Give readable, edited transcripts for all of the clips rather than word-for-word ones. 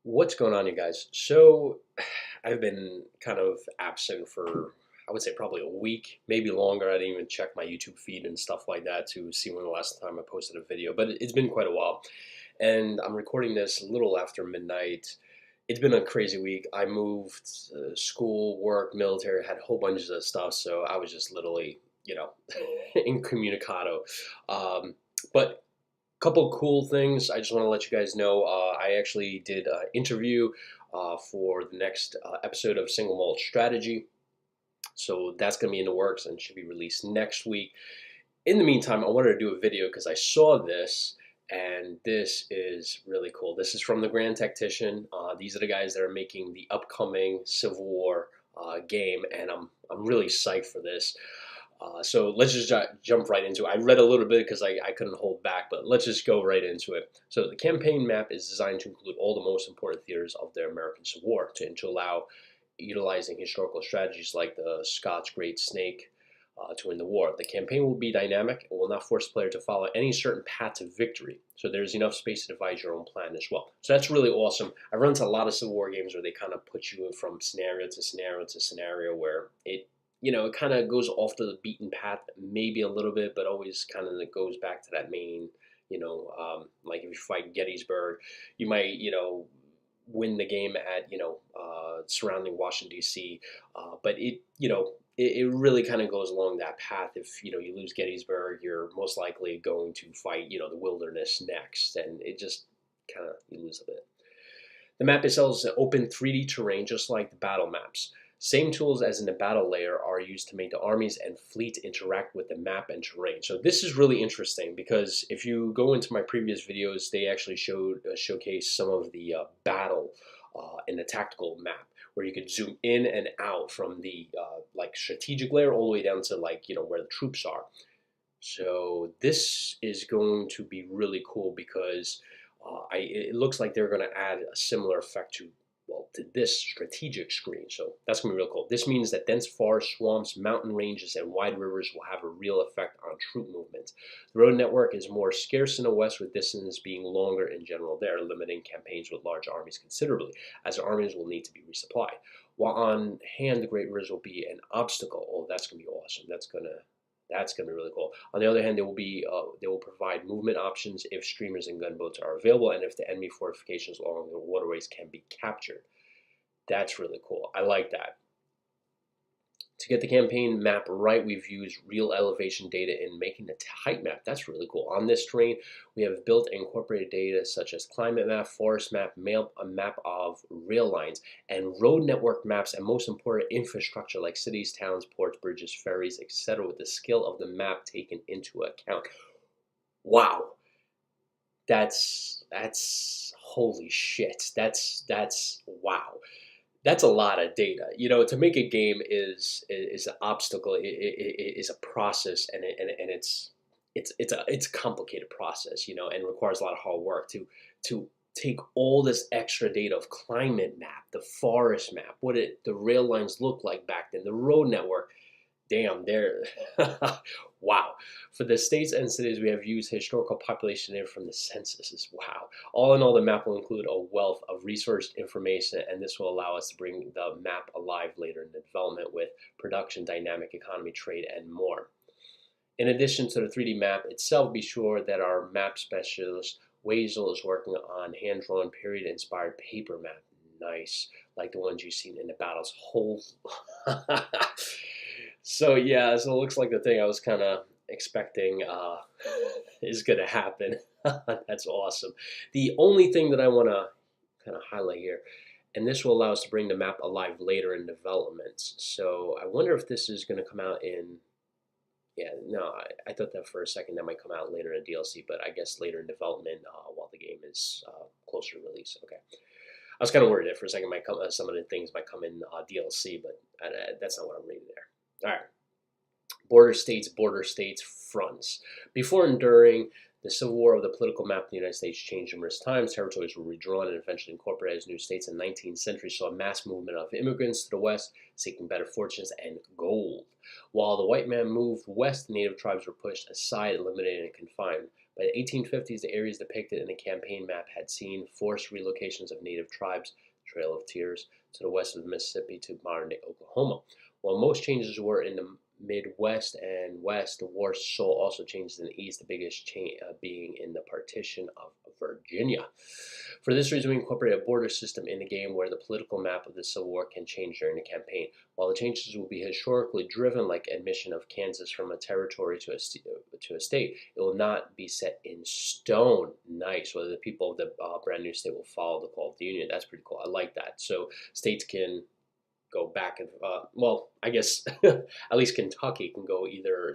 What's going on, you guys? So, I've been kind of absent for, I would say, probably a week, maybe longer. I didn't even check my YouTube feed and stuff like that to see when the last time I posted a video, but it's been quite a while. And I'm recording this a little after midnight. It's been a crazy week. I moved, school, work, military, had a whole bunch of stuff, so I was just literally, incommunicado. Um, but couple cool things I just want to let you guys know. I actually did an interview for the next episode of Single Malt Strategy. So that's going to be in the works and should be released next week. In the meantime, I wanted to do a video because I saw this and this is really cool. This is from the Grand Tactician. These are the guys that are making the upcoming Civil War game, and I'm really psyched for this. So let's just jump right into it. I read a little bit because I couldn't hold back, but let's just go right into it. So the campaign map is designed to include all the most important theaters of the American Civil War to allow utilizing historical strategies like the Scots Great Snake to win the war. The campaign will be dynamic and will not force the player to follow any certain path to victory. So there's enough space to devise your own plan as well. So that's really awesome. I run into a lot of Civil War games where they kind of put you from scenario to scenario to scenario where it kind of goes off the beaten path maybe a little bit, but always kind of goes back to that main, like if you fight Gettysburg, you might, win the game at, surrounding Washington, D.C., but it really kind of goes along that path. If, you lose Gettysburg, you're most likely going to fight, the wilderness next, and it just kind of, you lose a bit. The map itself is an open 3D terrain, just like the battle maps. Same tools as in the battle layer are used to make the armies and fleet interact with the map and terrain. So this is really interesting because if you go into my previous videos, they actually showcase some of the battle in the tactical map, where you could zoom in and out from the like strategic layer all the way down to where the troops are. So this is going to be really cool because it looks like they're going to add a similar effect to this strategic screen. So that's going to be real cool. This means that dense forests, swamps, mountain ranges, and wide rivers will have a real effect on troop movement. The road network is more scarce in the west, with distances being longer in general there, limiting campaigns with large armies considerably, as the armies will need to be resupplied. While on hand, the Great Rivers will be an obstacle. Oh, that's going to be awesome. That's gonna be really cool. On the other hand, they will provide movement options if streamers and gunboats are available, and if the enemy fortifications along the waterways can be captured. That's really cool. I like that. To get the campaign map right, we've used real elevation data in making the height map. That's really cool. On this terrain, we have built and incorporated data such as climate map, forest map, a map of rail lines, and road network maps, and most important, infrastructure like cities, towns, ports, bridges, ferries, etc., with the skill of the map taken into account. Wow, that's holy shit. That's wow. That's a lot of data. To make a game is an obstacle. It is a process, and it's a complicated process. And requires a lot of hard work to take all this extra data of climate map, the forest map, the rail lines look like back then, the road network. Damn, there. Wow. For the states and cities, we have used historical population data from the censuses. Wow. All in all, the map will include a wealth of resource information, and this will allow us to bring the map alive later in the development with production, dynamic economy, trade, and more. In addition to the 3D map itself, be sure that our map specialist, Wazel, is working on hand-drawn, period-inspired paper map. Nice. Like the ones you've seen in the battles. Whole. So yeah, so it looks like the thing I was kind of expecting is going to happen. That's awesome. The only thing that I want to kind of highlight here, and this will allow us to bring the map alive later in development. So I wonder if this is going to come out in. Yeah, no, I thought that for a second that might come out later in DLC, but I guess later in development while the game is closer to release. Okay. I was kind of worried that for a second might come, some of the things might come in DLC, but that's not what I'm reading there. All right. Border states, fronts. Before and during the Civil War of the political map of the United States changed numerous times. Territories were redrawn and eventually incorporated as new states. In the 19th century saw a mass movement of immigrants to the West seeking better fortunes and gold. While the white man moved west, the native tribes were pushed aside, eliminated, and confined. By the 1850s, the areas depicted in the campaign map had seen forced relocations of native tribes, Trail of Tears, to the west of the Mississippi to modern-day Oklahoma. While most changes were in the Midwest and West, the war saw also changes in the East, the biggest change being in the partition of Virginia. For this reason, we incorporated a border system in the game where the political map of the Civil War can change during the campaign. While the changes will be historically driven, like admission of Kansas from a territory to a state, it will not be set in stone. Nice. Whether the people of the brand new state will follow the call of the Union. That's pretty cool. I like that. So states can go back and well, I guess at least Kentucky can go either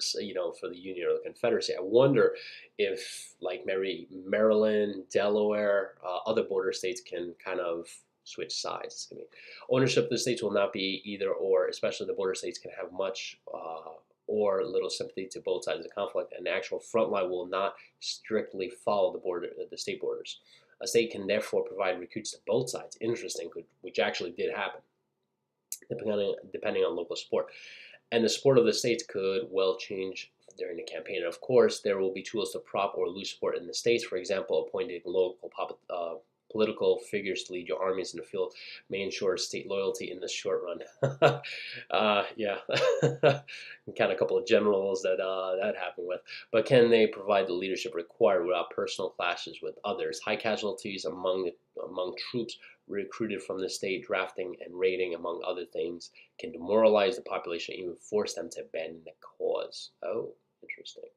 for the Union or the Confederacy. I wonder if like maybe Maryland, Delaware, other border states can kind of switch sides. It's gonna be ownership of the states will not be either or, especially the border states can have much or little sympathy to both sides of the conflict, and the actual front line will not strictly follow the state borders. A state can therefore provide recruits to both sides. Interesting, which actually did happen, depending on local support. And the support of the states could well change during the campaign. And of course, there will be tools to prop or lose support in the states. For example, appointing local political figures to lead your armies in the field may ensure state loyalty in the short run. Yeah, kind of a couple of generals that happened with. But can they provide the leadership required without personal clashes with others? High casualties among troops recruited from the state, drafting and raiding, among other things, can demoralize the population and even force them to abandon the cause. Oh, interesting.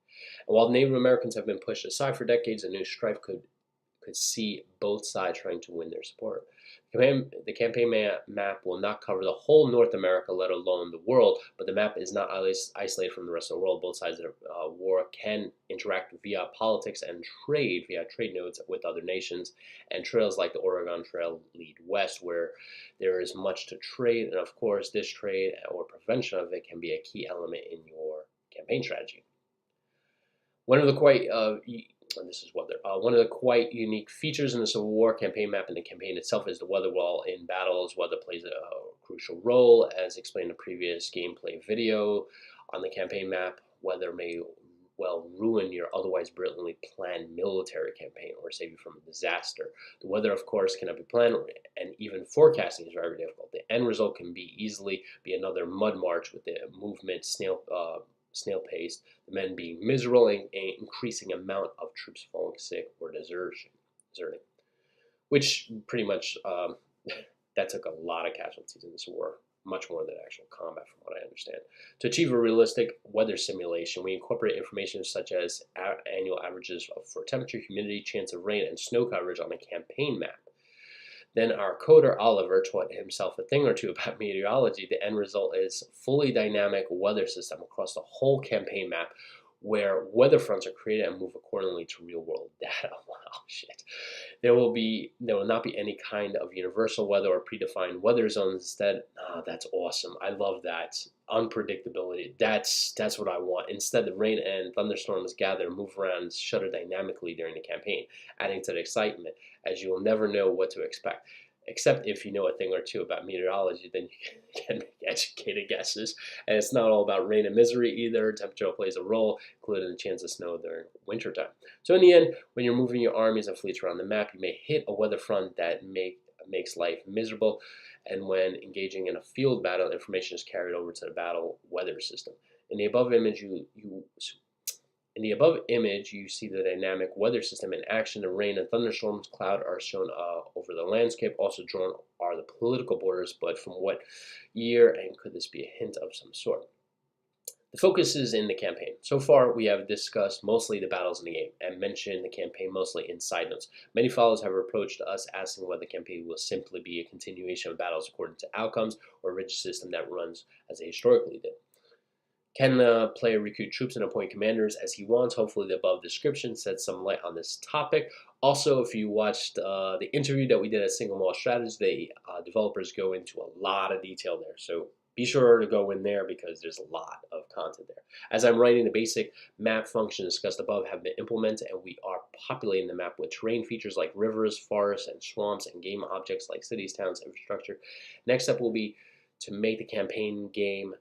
And while Native Americans have been pushed aside for decades, a new strife could see both sides trying to win their support. The campaign map will not cover the whole North America, let alone the world, but the map is not isolated from the rest of the world. Both sides of the war can interact via politics and trade, via trade nodes with other nations, and trails like the Oregon Trail lead west, where there is much to trade, and of course, this trade or prevention of it can be a key element in your campaign strategy. One of the quite unique features in the Civil War campaign map and the campaign itself is the weather. While in battles, weather plays a crucial role, as explained in a previous gameplay video. On the campaign map, weather may well ruin your otherwise brilliantly planned military campaign or save you from a disaster. The weather, of course, cannot be planned, and even forecasting is very difficult. The end result can easily be another mud march with the movement snail paced, the men being miserable, and an increasing amount of troops falling sick or deserting, which pretty much that took a lot of casualties in this war, much more than actual combat from what I understand. To achieve a realistic weather simulation, we incorporate information such as annual averages for temperature, humidity, chance of rain, and snow coverage on a campaign map. Then our coder, Oliver, taught himself a thing or two about meteorology. The end result is fully dynamic weather system across the whole campaign map, where weather fronts are created and move accordingly to real-world data. Wow, shit. There will not be any kind of universal weather or predefined weather zones. Instead, that's awesome. I love that unpredictability. That's what I want. Instead, the rain and thunderstorms gather, move around, and shudder dynamically during the campaign, adding to the excitement, as you will never know what to expect. Except if you know a thing or two about meteorology, then you can make educated guesses. And it's not all about rain and misery either. Temperature plays a role, including the chance of snow during wintertime. So in the end, when you're moving your armies and fleets around the map, you may hit a weather front that makes life miserable. And when engaging in a field battle, information is carried over to the battle weather system. In the above image, you see the dynamic weather system in action. The rain and thunderstorms, cloud are shown over the landscape. Also drawn are the political borders, but from what year, and could this be a hint of some sort? The focus is in the campaign. So far, we have discussed mostly the battles in the game and mentioned the campaign mostly in side notes. Many followers have approached us asking whether the campaign will simply be a continuation of battles according to outcomes or a rigid system that runs as they historically did. Can the player recruit troops and appoint commanders as he wants? Hopefully the above description sheds some light on this topic. Also, if you watched the interview that we did at Single Mall Strategy, the developers go into a lot of detail there. So be sure to go in there because there's a lot of content there. As I'm writing, the basic map functions discussed above have been implemented, and we are populating the map with terrain features like rivers, forests, and swamps, and game objects like cities, towns, infrastructure. Next step will be to make the campaign game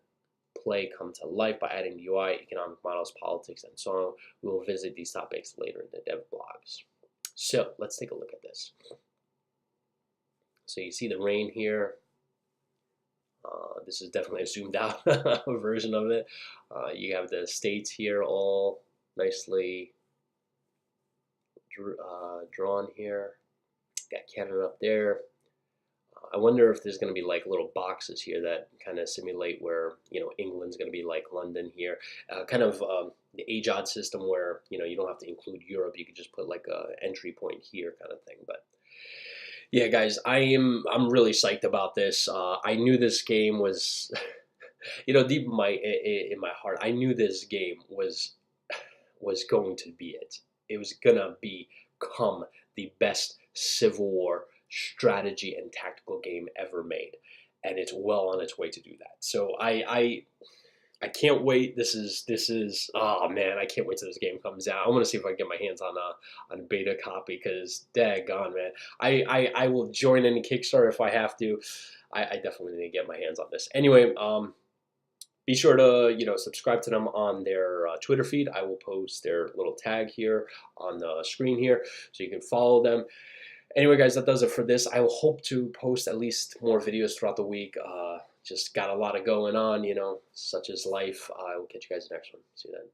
play come to life by adding the UI, economic models, politics, and so on. We will visit these topics later in the dev blogs. So let's take a look at this. So you see the rain here. This is definitely a zoomed out version of it. You have the states here all nicely drawn here. Got Canada up there. I wonder if there's going to be like little boxes here that kind of simulate where, you know, England's going to be like London here. Kind of the age-odd system where, you know, you don't have to include Europe. You could just put like a entry point here kind of thing. But yeah, guys, I'm really psyched about this. I knew this game was, you know, deep in my heart, I knew this game was going to be it. It was gonna become the best Civil War strategy and tactical game ever made, and it's well on its way to do that. So I can't wait. This is oh man, I can't wait till this game comes out. I want to see if I can get my hands on a beta copy because daggone man, I will join any Kickstarter if I have to. I definitely need to get my hands on this. Anyway, be sure to, you know, subscribe to them on their Twitter feed. I will post their little tag here on the screen here so you can follow them. Anyway, guys, that does it for this. I will hope to post at least more videos throughout the week. Just got a lot of going on, you know, such as life. I will catch you guys next one. See you then.